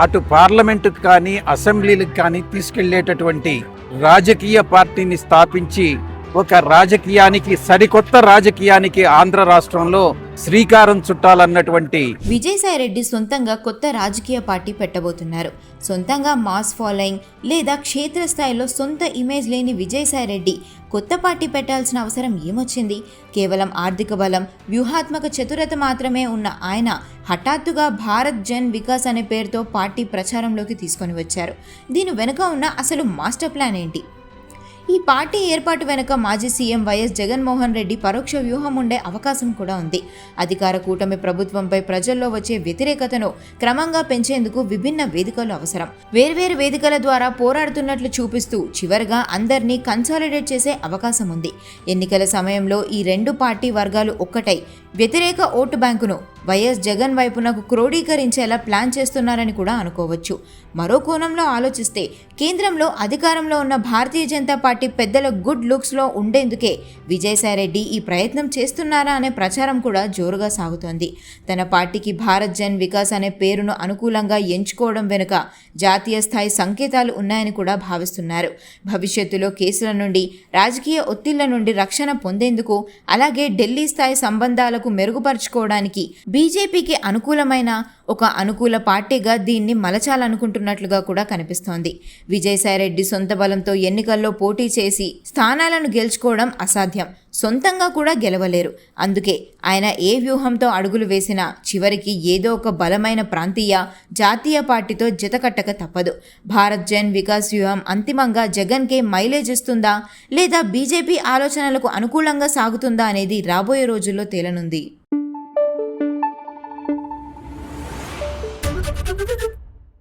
అటు పార్లమెంటుకు కానీ అసెంబ్లీలకు కానీ తీసుకెళ్లేటటువంటి రాజకీయ పార్టీని స్థాపించి ఒక రాజకీయానికి, సరికొత్త రాజకీయానికి ఆంధ్ర రాష్ట్రంలో శ్రీకారం చుట్టాలన్నటువంటి విజయసాయిరెడ్డి సొంతంగా కొత్త రాజకీయ పార్టీ పెట్టబోతున్నారు. సొంతంగా మాస్ ఫాలోయింగ్ లేదా క్షేత్రస్థాయిలో సొంత ఇమేజ్ లేని విజయసాయిరెడ్డి కొత్త పార్టీ పెట్టాల్సిన అవసరం ఏమొచ్చింది? కేవలం ఆర్థిక బలం, వ్యూహాత్మక చతురత మాత్రమే ఉన్న ఆయన హఠాత్తుగా భారత్ జన్ వికాస్ అనే పేరుతో పార్టీ ప్రచారంలోకి తీసుకొని వచ్చారు. దీని వెనుక ఉన్న అసలు మాస్టర్ ప్లాన్ ఏంటి? ఈ పార్టీ ఏర్పాటు వెనుక మాజీ సీఎం వైఎస్ జగన్మోహన్ రెడ్డి పరోక్ష వ్యూహం ఉండే అవకాశం కూడా ఉంది. అధికార కూటమి ప్రభుత్వంపై ప్రజల్లో వచ్చే వ్యతిరేకతను క్రమంగా పెంచేందుకు విభిన్న వేదికలు అవసరం. వేర్వేరు వేదికల ద్వారా పోరాడుతున్నట్లు చూపిస్తూ చివరిగా అందరినీ కన్సాలిడేట్ చేసే అవకాశం ఉంది. ఎన్నికల సమయంలో ఈ రెండు పార్టీ వర్గాలు ఒక్కటై వ్యతిరేక ఓటు బ్యాంకును వైఎస్ జగన్ వైపునకు క్రోడీకరించేలా ప్లాన్ చేస్తున్నారని కూడా అనుకోవచ్చు. మరో కోణంలో ఆలోచిస్తే కేంద్రంలో అధికారంలో ఉన్న భారతీయ జనతా పార్టీ పెద్దల గుడ్ లుక్స్లో ఉండేందుకే విజయసాయిరెడ్డి ఈ ప్రయత్నం చేస్తున్నారా అనే ప్రచారం కూడా జోరుగా సాగుతోంది. తన పార్టీకి భారత్ జన్ వికాస్ అనే పేరును అనుకూలంగా ఎంచుకోవడం వెనుక జాతీయ స్థాయి సంకేతాలు ఉన్నాయని కూడా భావిస్తున్నారు. భవిష్యత్తులో కేసుల నుండి, రాజకీయ ఒత్తిళ్ల నుండి రక్షణ పొందేందుకు, అలాగే ఢిల్లీ స్థాయి సంబంధాలకు మెరుగుపరుచుకోవడానికి బీజేపీకి అనుకూలమైన ఒక అనుకూల పార్టీగా దీన్ని మలచాలనుకుంటున్నట్లుగా కూడా కనిపిస్తోంది. విజయసాయిరెడ్డి సొంత బలంతో ఎన్నికల్లో పోటీ చేసి స్థానాలను గెలుచుకోవడం అసాధ్యం. సొంతంగా కూడా గెలవలేరు. అందుకే ఆయన ఏ వ్యూహంతో అడుగులు వేసినా చివరికి ఏదో ఒక బలమైన ప్రాంతీయ, జాతీయ పార్టీతో జతకట్టక తప్పదు. భారత్ జన్ వికాస్ వ్యూహం అంతిమంగా జగన్కే మైలేజ్ ఇస్తుందా లేదా బీజేపీ ఆలోచనలకు అనుకూలంగా సాగుతుందా అనేది రాబోయే రోజుల్లో తేలనుంది.